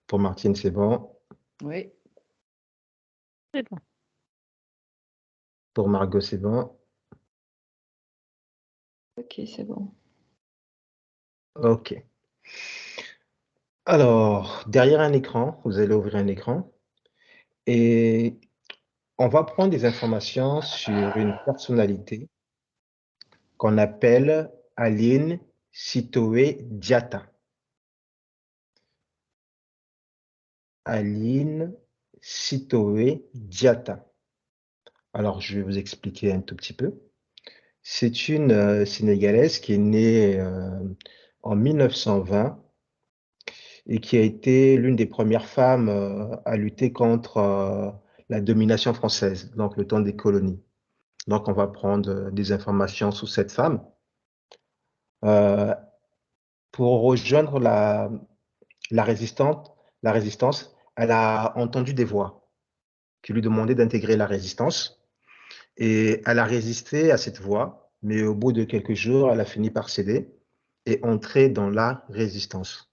Pour Martine, c'est bon. Oui. C'est bon. Pour Margot, c'est bon. Ok, c'est bon. OK. Alors, derrière un écran, vous allez ouvrir un écran et on va prendre des informations sur une personnalité qu'on appelle Aline Sitoé Diatta. Aline Sitoé Diatta. Alors, je vais vous expliquer un tout petit peu. C'est une Sénégalaise qui est née en 1920 et qui a été l'une des premières femmes à lutter contre la domination française, donc le temps des colonies. Donc, on va prendre des informations sur cette femme. Pour rejoindre la résistance, elle a entendu des voix qui lui demandaient d'intégrer la résistance. Et elle a résisté à cette voix, mais au bout de quelques jours, elle a fini par céder et entrer dans la résistance.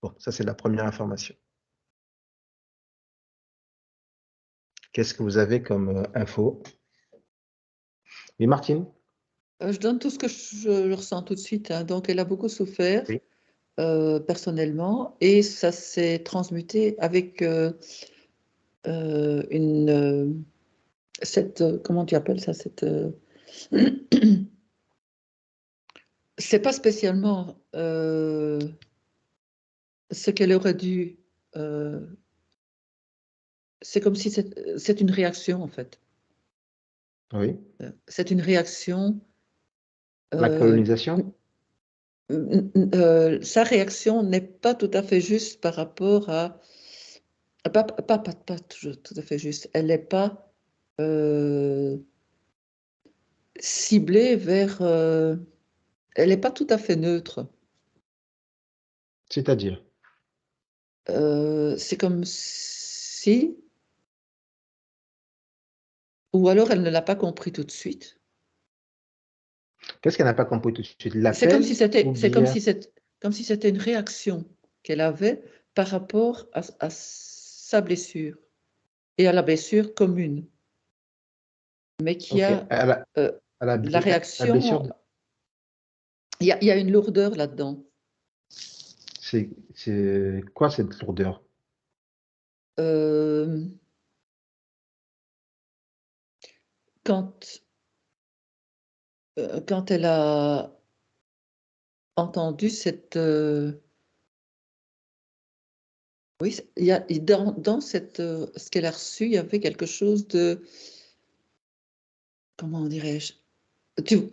Bon, ça c'est la première information. Qu'est-ce que vous avez comme info? Oui, Martine? Je donne tout ce que je ressens tout de suite, hein. Donc, elle a beaucoup souffert Oui. personnellement et ça s'est transmuté avec comment tu appelles ça, c'est pas spécialement ce qu'elle aurait dû. C'est comme si c'est une réaction en fait. Oui. C'est une réaction. La colonisation? Sa réaction n'est pas tout à fait juste par rapport à. Pas toujours tout à fait juste. Elle n'est pas ciblée vers. Elle n'est pas tout à fait neutre. C'est-à-dire? C'est comme si. Ou alors elle ne l'a pas compris tout de suite. Qu'est-ce qu'elle n'a pas compris tout de suite? C'est comme L'appel si c'était, ou c'est bien... comme si c'était une réaction qu'elle avait par rapport à sa blessure et à la blessure commune. Mais qui OK. a À la la la blessure, réaction, il y a une lourdeur là-dedans. c'est quoi cette lourdeur? Quand elle a entendu cette... oui, il y a, dans ce qu'elle a reçu, il y avait quelque chose de... Comment dirais-je?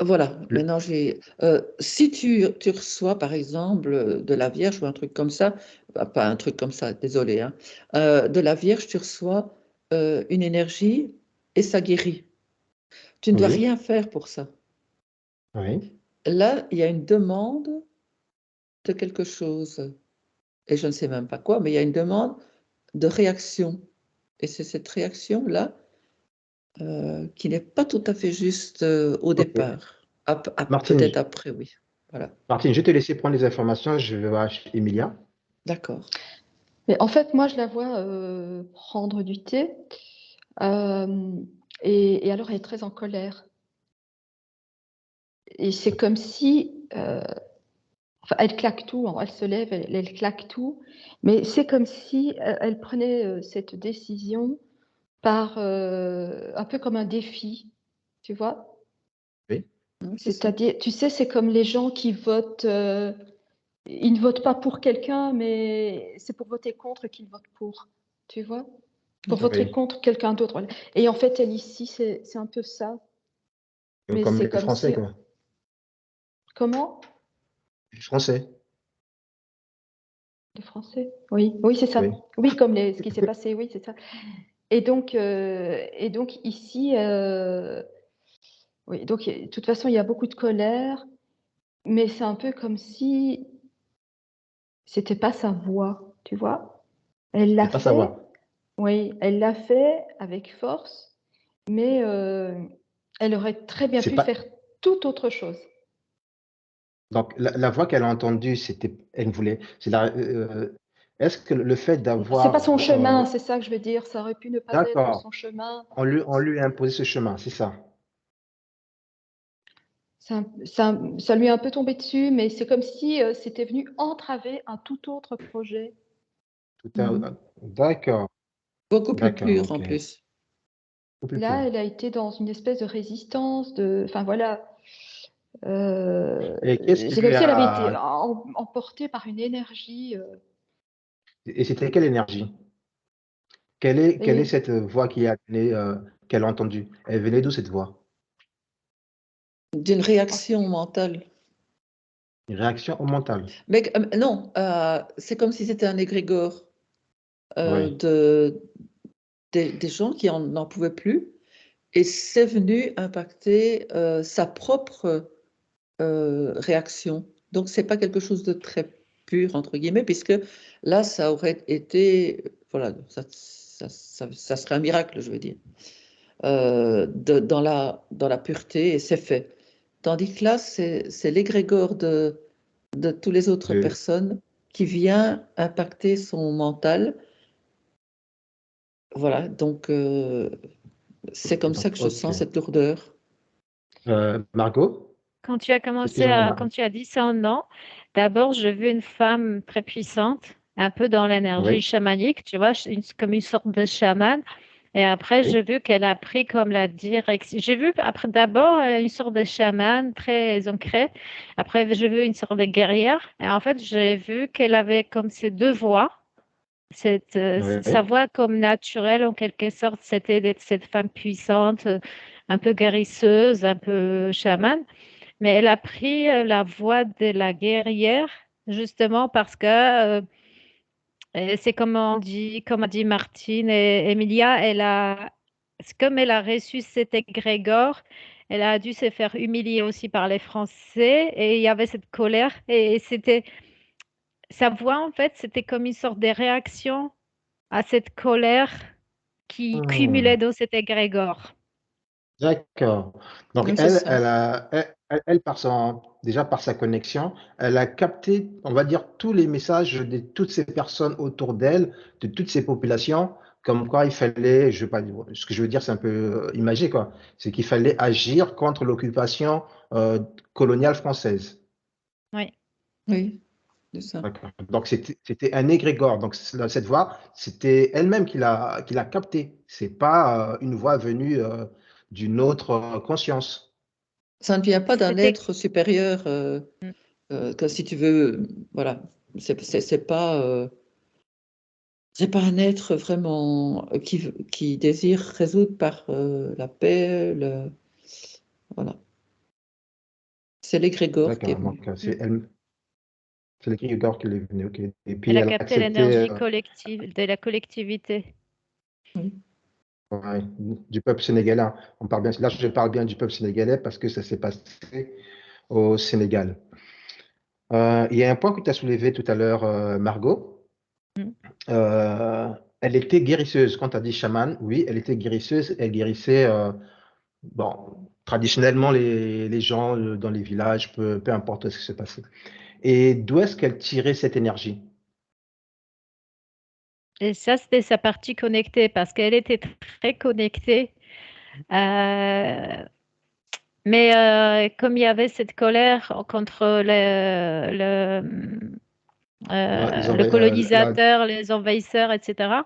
Voilà, maintenant si tu reçois par exemple de la Vierge ou un truc comme ça, pas un truc comme ça, désolé, hein, de la Vierge, tu reçois une énergie et ça guérit. Tu ne dois Oui, rien faire pour ça. oui. Là, il y a une demande de quelque chose, et je ne sais même pas quoi, mais il y a une demande de réaction. Et c'est cette réaction-là qui n'est pas tout à fait juste au OK. départ. Martine, Peut-être après, oui. Voilà. Martine, je vais te laisser prendre les informations. Je vais voir Emilia. D'accord. Mais en fait, moi, je la vois prendre du thé. Et alors, elle est très en colère. Et c'est comme si... enfin, elle claque tout, hein. Elle se lève, elle claque tout. Mais c'est comme si elle prenait cette décision par un peu comme un défi, tu vois? Oui. C'est-à-dire, tu sais, c'est comme les gens qui votent, ils ne votent pas pour quelqu'un, mais c'est pour voter contre qu'ils votent pour, tu vois? Pour voter Oui. contre quelqu'un d'autre, voilà. Et en fait, elle ici, c'est un peu ça. Mais Comme c'est les comme Français, si... quoi. Comment? Les Français. Les Français? Oui, oui, c'est ça. Oui. Oui, comme ce qui s'est passé, oui, c'est ça. Et donc ici, oui, donc de toute façon, il y a beaucoup de colère, mais c'est un peu comme si c'était pas sa voix, tu vois? Elle l'a C'est pas fait, savoir. oui, elle l'a fait avec force, mais elle aurait très bien C'est pu pas, faire toute autre chose. Donc la voix qu'elle a entendue, elle voulait est-ce que le fait C'est pas d'avoir, son chemin, c'est ça que je veux dire. Ça aurait pu ne pas être d'accord, son chemin. on lui a imposé ce chemin, c'est ça? Ça lui est un peu tombé dessus, mais c'est comme si c'était venu entraver un tout autre projet. Tout à Mhm. d'accord, Beaucoup plus d'accord, pur en OK. plus. Beaucoup plus pur. Là, elle a été dans une espèce de résistance, enfin voilà. Et qu'est-ce qui C'est comme lui si elle avait été a emportée par une énergie. et c'était quelle énergie? Quelle est Et, cette voix qui a donné, qu'elle a entendue? Elle venait d'où cette voix? D'une réaction mentale. Une réaction mentale? Mais non, c'est comme si c'était un égrégore Oui. des gens qui n'en pouvaient plus. Et c'est venu impacter sa propre réaction. Donc, c'est pas quelque chose de très pur, entre guillemets, puisque là, ça aurait été, voilà, ça serait un miracle, je veux dire, dans la pureté, et c'est fait. Tandis que là, c'est l'égrégore de toutes les autres De personnes qui vient impacter son mental. Voilà, donc c'est comme ça donc que je OK. sens cette lourdeur. Margot? Quand tu as commencé Excusez-moi, quand tu as dit ça, non, d'abord, je veux une femme très puissante, un peu dans l'énergie Oui, chamanique, tu vois, comme une sorte de chamane. Et après, oui, j'ai vu qu'elle a pris comme la direction. J'ai vu après d'abord une sorte de chamane très ancrée. Après, j'ai vu une sorte de guerrière. Et en fait, j'ai vu qu'elle avait comme ces deux voix. Sa oui, voix comme naturelle, en quelque sorte, c'était d'être cette femme puissante, un peu guérisseuse, un peu chamane. Mais elle a pris la voie de la guerrière, justement parce que c'est comme a dit Martine et Emilia, c'est comme elle a reçu cet égrégore, elle a dû se faire humilier aussi par les Français et il y avait cette colère et c'était sa voix en fait, c'était comme une sorte de réaction à cette colère qui mmh, cumulait dans cet égrégore. d'accord. Donc Oui, c'est elle, ça. déjà par sa connexion, elle a capté, on va dire, tous les messages de toutes ces personnes autour d'elle, de toutes ces populations, comme quoi il fallait, je veux pas dire ce que je veux dire, c'est un peu, imagé, quoi. C'est qu'il fallait agir contre l'occupation, coloniale française. Oui. Oui, c'est ça. D'accord. Donc c'était un égrégore. Donc cette voix, c'était elle-même qui l'a captée. C'est pas, une voix venue, d'une autre, conscience. Ça ne vient pas d'un C'était être supérieur, que si tu veux, voilà, c'est pas un être vraiment qui désire résoudre par la paix, voilà. C'est l'égrégore qui est D'accord, venu. donc, c'est l'égrégore qui est venu, OK. Et puis Elle a elle a capté accepté, l'énergie collective de la collectivité. Oui. ouais, du peuple sénégalais, hein. On parle bien là, je parle bien du peuple sénégalais parce que ça s'est passé au Sénégal. Il y a un point que tu as soulevé tout à l'heure, Margot. Mm. Elle était guérisseuse. Quand tu as dit chamane, oui, elle était guérisseuse. Elle guérissait, bon, traditionnellement, les gens, dans les villages, peu importe ce qui se passait. Et d'où est-ce qu'elle tirait cette énergie? Et ça, c'était sa partie connectée parce qu'elle était très connectée. Mais comme il y avait cette colère contre Les le la colonisateur, les envahisseurs, etc.,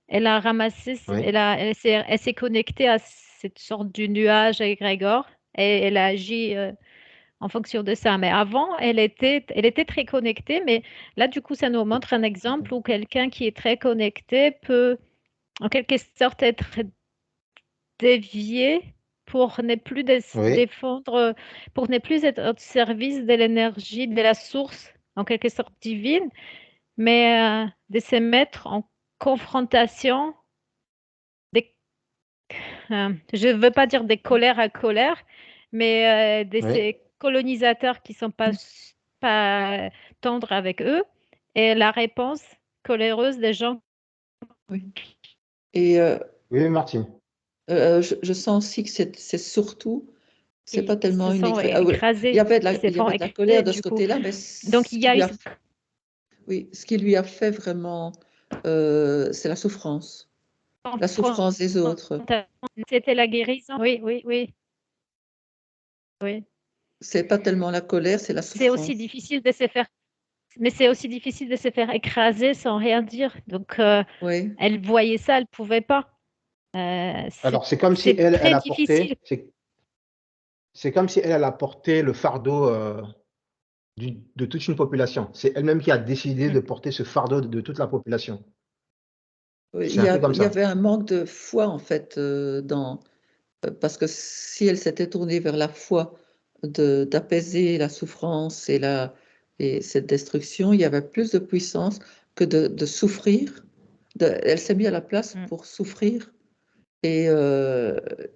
elle a ramassé, oui, elle s'est connectée à cette sorte de nuage égrégore et elle a agi en fonction de ça. Mais avant, elle était très connectée, mais là, du coup, ça nous montre un exemple où quelqu'un qui est très connecté peut, en quelque sorte, être dévié pour ne plus oui, défendre, pour ne plus être au service de l'énergie, de la source, en quelque sorte divine, mais de se mettre en confrontation des, je ne veux pas dire des colères à colère, mais de oui, ces colonisateurs qui sont pas tendres avec eux, et la réponse coléreuse des gens. Oui. Et oui, Martine. je sens aussi que c'est surtout C'est pas Ils tellement se une sont oui, il y écrasés, avait de ils se font la colère écraser de ce du coup. côté-là, mais Donc ce il y qui a lui eu a oui, ce qui lui a fait vraiment, c'est la souffrance des autres. c'était la guérison. Oui, oui, oui, oui. C'est pas tellement la colère, c'est la C'est aussi souffrance. difficile de se faire, mais c'est aussi difficile de se faire écraser sans rien dire. Donc Oui, elle voyait ça, elle pouvait pas. Alors, c'est comme si C'est elle très a porté, difficile. c'est comme si elle a porté le fardeau de toute une population. C'est elle-même qui a décidé Mm. de porter ce fardeau de toute la population. oui, C'est un peu comme il y ça. avait un manque de foi en fait, parce que si elle s'était tournée vers la foi d'apaiser la souffrance et cette destruction, il y avait plus de puissance que de souffrir. Elle s'est mise à la place Mm. pour souffrir et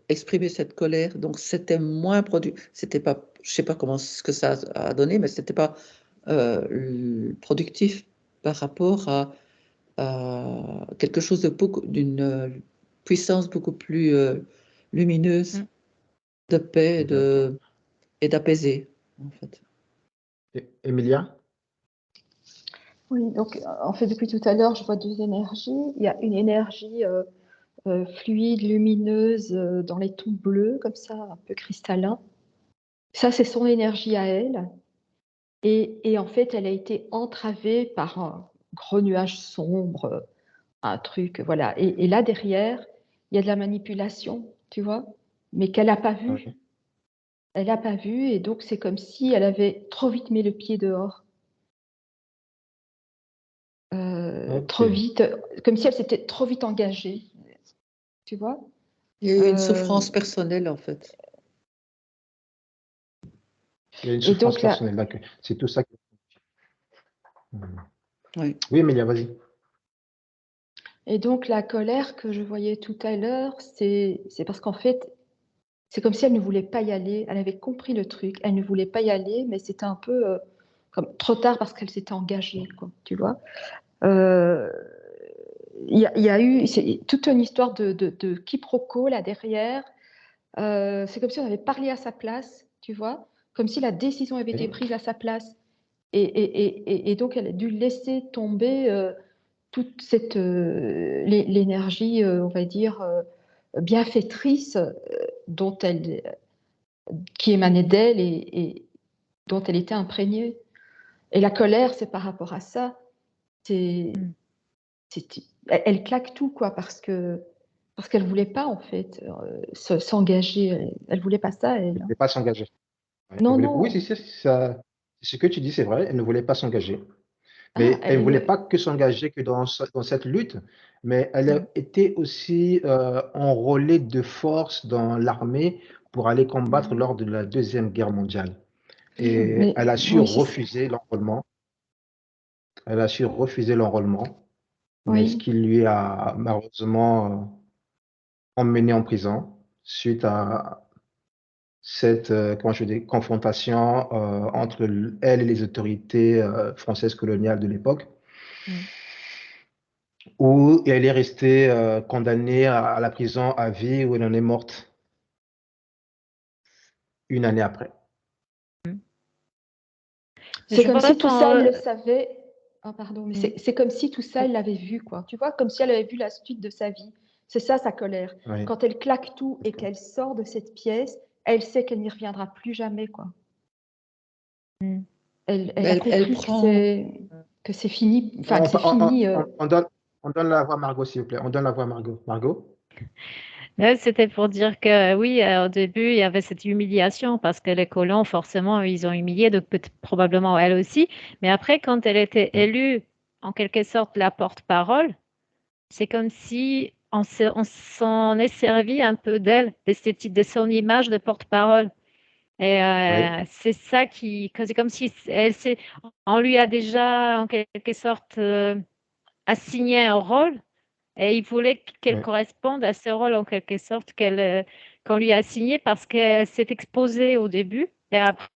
exprimer cette colère. Donc c'était moins c'était pas, je sais pas comment ce que ça a donné, mais c'était pas productif par rapport à quelque chose d'une puissance beaucoup plus lumineuse Mm. de paix D'accord. et d'apaiser, en fait. Emilia? Oui, donc en fait, depuis tout à l'heure, je vois deux énergies. Il y a une énergie fluide, lumineuse, dans les tons bleus, comme ça, un peu cristallin. Ça, c'est son énergie à elle. Et en fait, elle a été entravée par un gros nuage sombre, un truc, voilà. Et là, derrière, il y a de la manipulation, tu vois, mais qu'elle n'a pas vue. Oui. Elle n'a pas vu, et donc c'est comme si elle avait trop vite mis le pied dehors. Ok. Trop vite, comme si elle s'était trop vite engagée, tu vois. Il y a eu une Euh, souffrance personnelle, en fait. Il y a une et souffrance donc là, personnelle, d'accord. C'est tout ça. Oui. Oui, Emilia, vas-y. et donc la colère que je voyais tout à l'heure, c'est parce qu'en fait, c'est comme si elle ne voulait pas y aller. Elle avait compris le truc, elle ne voulait pas y aller, mais c'était un peu comme trop tard parce qu'elle s'était engagée, quoi, tu vois. Il y a eu toute une histoire de quiproquo là derrière. C'est comme si on avait parlé à sa place, tu vois, comme si la décision avait été Oui. prise à sa place. Et donc, elle a dû laisser tomber toute cette l'énergie, on va dire, bienfaitrice dont qui émanait d'elle et dont elle était imprégnée. Et la colère, c'est par rapport à ça. C'est, Mm. elle claque tout, quoi, parce qu'elle voulait pas, en fait, s'engager. Elle voulait pas ça, Elle ne elle. voulait pas s'engager. Ouais, Non, oui, non. ça. Ce que tu dis, c'est vrai. Elle ne voulait pas s'engager. Ah, Mais elle ne voulait pas que s'engager que dans cette lutte, mais elle a Mm. été aussi enrôlée de force dans l'armée pour aller combattre lors de la Deuxième Guerre mondiale. Et mais elle a su oui, refuser l'enrôlement. Elle a su refuser l'enrôlement, mais ce oui. qui lui a malheureusement emmené en prison suite à cette comment je dis, confrontation entre elle et les autorités françaises coloniales de l'époque, Mm. où elle est restée condamnée à la prison à vie, où elle en est morte une année après. C'est Je comme si pense tout ça, elle qu'on le savait. Ah, pardon, mais mm. c'est comme si tout ça, elle l'avait vu, quoi. Tu vois, comme si elle avait vu la suite de sa vie. C'est ça, sa colère. Oui. Quand elle claque tout et qu'elle sort de cette pièce, elle sait qu'elle n'y reviendra plus jamais, quoi. Mm. Elle a Elle compris prend, que c'est fini, enfin, que On, c'est fini. on donne la voix à Margot, s'il vous plaît. On donne la voix à Margot. Margot? Là, c'était pour dire que oui, au début, il y avait cette humiliation parce que les colons, forcément, ils ont humilié, donc probablement elle aussi. Mais après, quand elle était Oui. élue, en quelque sorte, la porte-parole, c'est comme si on s'en est servi un peu d'elle, de son image de porte-parole. Et Oui. c'est ça que c'est comme si on lui a déjà, en quelque sorte, assigné un rôle. Et il voulait qu'elle Oui. corresponde à ce rôle en quelque sorte qu'on lui a assigné parce qu'elle s'est exposée au début. Et après,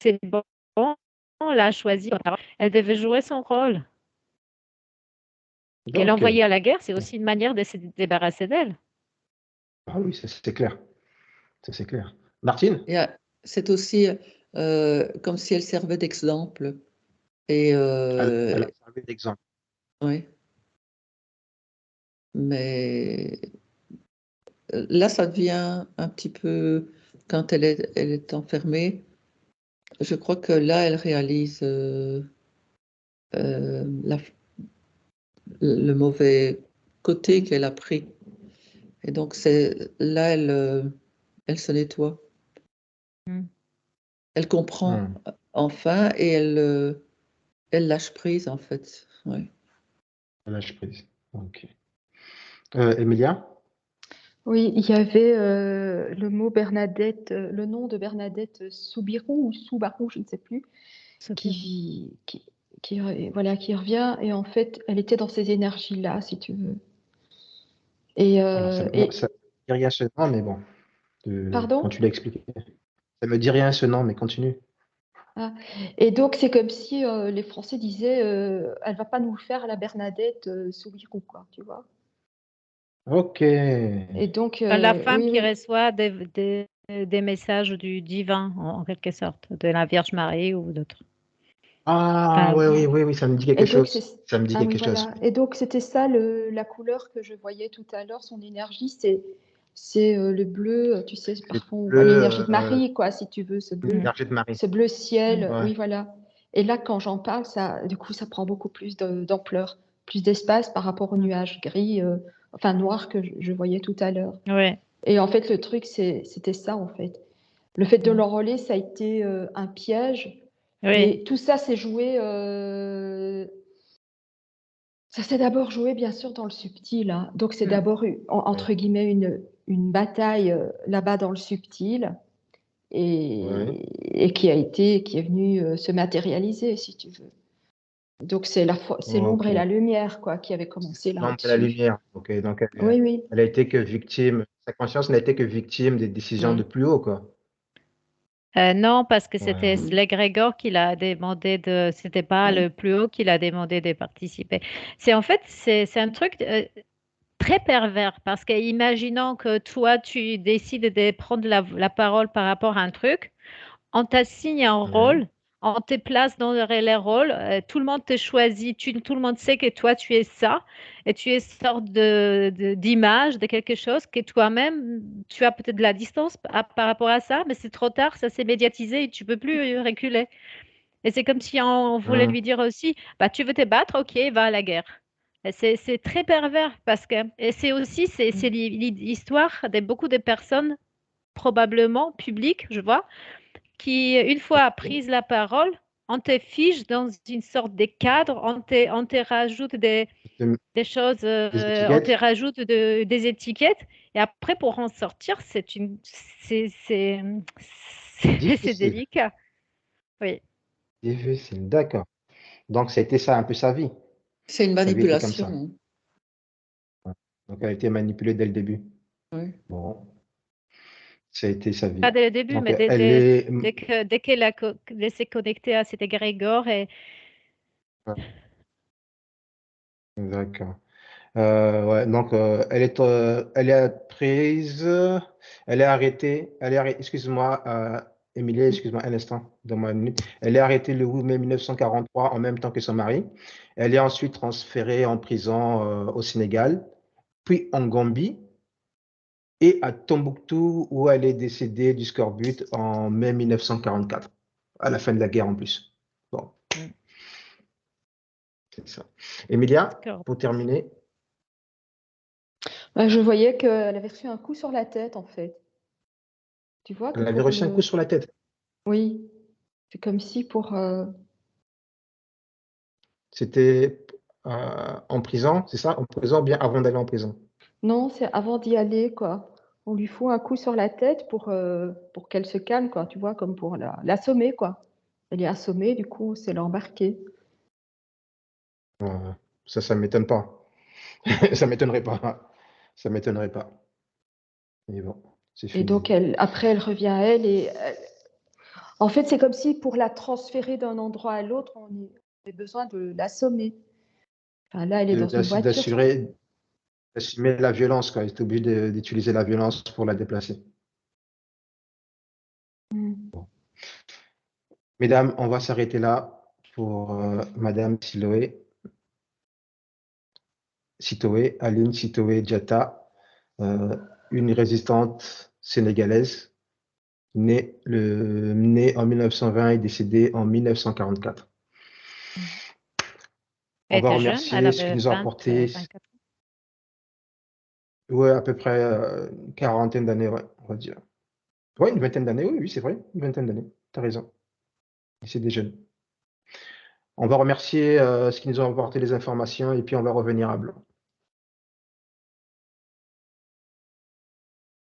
c'est bon, on l'a choisi. Elle devait jouer son rôle. Qu'elle Ok. envoyait à la guerre, c'est aussi une manière de se débarrasser d'elle. Ah oui, ça c'est clair. Ça c'est clair. Martine? C'est aussi comme si elle servait d'exemple. Et Elle a servi d'exemple. oui. Mais là, ça devient un petit peu, quand elle est enfermée, je crois que là, elle réalise le mauvais côté qu'elle a pris. Et donc, là, elle se nettoie. Elle comprend enfin et elle lâche prise, en fait. Ouais. Elle lâche prise. Ok. Emilia? Oui, il y avait le mot Bernadette, le nom de Bernadette Soubirou ou Soubarou, je ne sais plus, qui revient. Et en fait, elle était dans ces énergies-là, si tu veux. Et, Ça me dit rien ce nom, mais bon, pardon? quand tu l'as expliqué. Ça me dit rien ce nom, mais continue. Ah. Et donc, c'est comme si les Français disaient elle va pas nous faire la Bernadette Soubirou, quoi, tu vois. Ok. Et donc, La femme oui, qui oui. reçoit des messages du divin, en quelque sorte, de la Vierge Marie ou d'autres. Ah, oui, ça me dit quelque Et donc, chose. Ça me dit quelque chose. voilà. Et donc, c'était ça la couleur que je voyais tout à l'heure, son énergie, c'est le bleu, tu sais, parfois on voit l'énergie de Marie, quoi, si tu veux, L'énergie de Marie. ce bleu ciel, Ouais. oui, voilà. Et là, quand j'en parle, du coup, ça prend beaucoup plus d'ampleur, plus d'espace par rapport au nuage gris, enfin noir que je voyais tout à l'heure. Ouais. Et en fait, le truc, c'était ça, en fait. Le fait de l'enrôler, ça a été un piège. Oui. Mais tout ça s'est joué. Ça s'est d'abord joué, bien sûr, dans le subtil. Hein. Donc, c'est d'abord, entre guillemets, une bataille là-bas dans le subtil et qui est venue se matérialiser, si tu veux. Donc, c'est l'ombre et la lumière, quoi, qui avaient commencé là. L'ombre et la lumière. Ok, donc elle a été que victime. Sa conscience n'a été que victime des décisions de plus haut, quoi. Non, parce que c'était l'égrégore qui l'a demandé c'était pas le plus haut qui l'a demandé de participer. C'est un truc très pervers parce que imaginons que toi, tu décides de prendre la parole par rapport à un truc, on t'assigne un rôle, on te place dans les rôles, tout le monde te choisit, tout le monde sait que toi, tu es ça, et tu es sorte d'image de quelque chose que toi-même, tu as peut-être de la distance par rapport à ça, mais c'est trop tard, ça s'est médiatisé et tu peux plus reculer. Et c'est comme si on voulait lui dire aussi, bah, tu veux te battre, ok, va à la guerre. Et c'est très pervers parce que, et c'est aussi, c'est l'histoire de beaucoup de personnes, probablement publiques, je vois, qui, une fois prise la parole, on te fiche dans une sorte de cadre, on te rajoute des choses, on te rajoute des étiquettes, et après, pour en sortir, c'est délicat. Oui. Difficile, d'accord. Donc, ça a été ça un peu sa vie. C'est une Sa vie était comme ça. manipulation. Donc, elle a été manipulée dès le début. Oui. Bon, ça a été sa vie. Pas dès le début, Donc, mais dès qu'elle s'est connectée à cet égrégore. D'accord. Ouais, donc, elle est prise, elle est arrêtée, excuse-moi, Émilie, excuse-moi un instant, donne-moi une minute. Elle est arrêtée le 8 mai 1943 en même temps que son mari. Elle est ensuite transférée en prison au Sénégal, puis en Gambie et à Tombouctou où elle est décédée du scorbut en mai 1944, à la fin de la guerre en plus. Bon, c'est ça. Emilia, pour terminer. Je voyais qu'elle avait reçu un coup sur la tête, en fait. Tu vois que Elle avait reçu un coup sur la tête. Oui, c'est comme si pour... C'était en prison, c'est ça? En prison, bien avant d'aller en prison? Non, c'est avant d'y aller, quoi. On lui fout un coup sur la tête pour qu'elle se calme, quoi, tu vois, comme pour l'assommer, quoi. Elle est assommée, du coup, c'est l'embarquer. Ça ne m'étonne pas. Ça ne m'étonnerait pas. Ça ne m'étonnerait pas. Mais bon, c'est fini. Et donc, après, elle revient à elle et... En fait, c'est comme si pour la transférer d'un endroit à l'autre, on avait besoin de l'assommer. Enfin, là, elle est dans une voiture. assumer la violence, quoi. Ils étaient obligés d'utiliser la violence pour la déplacer. Mesdames, on va s'arrêter là pour Madame Aline Sitoé Diatta, une résistante sénégalaise, née en 1920 et décédée en 1944. On Elle va était jeune, elle remercier ce qui avait nous a 20, apporté, 24 ans. ouais, à peu près une quarantaine d'années, ouais, on va dire. Ouais, une vingtaine d'années, oui, c'est vrai, une vingtaine d'années, tu as raison. C'est des jeunes. On va remercier ce qui nous a apporté les informations et puis on va revenir à Blanc.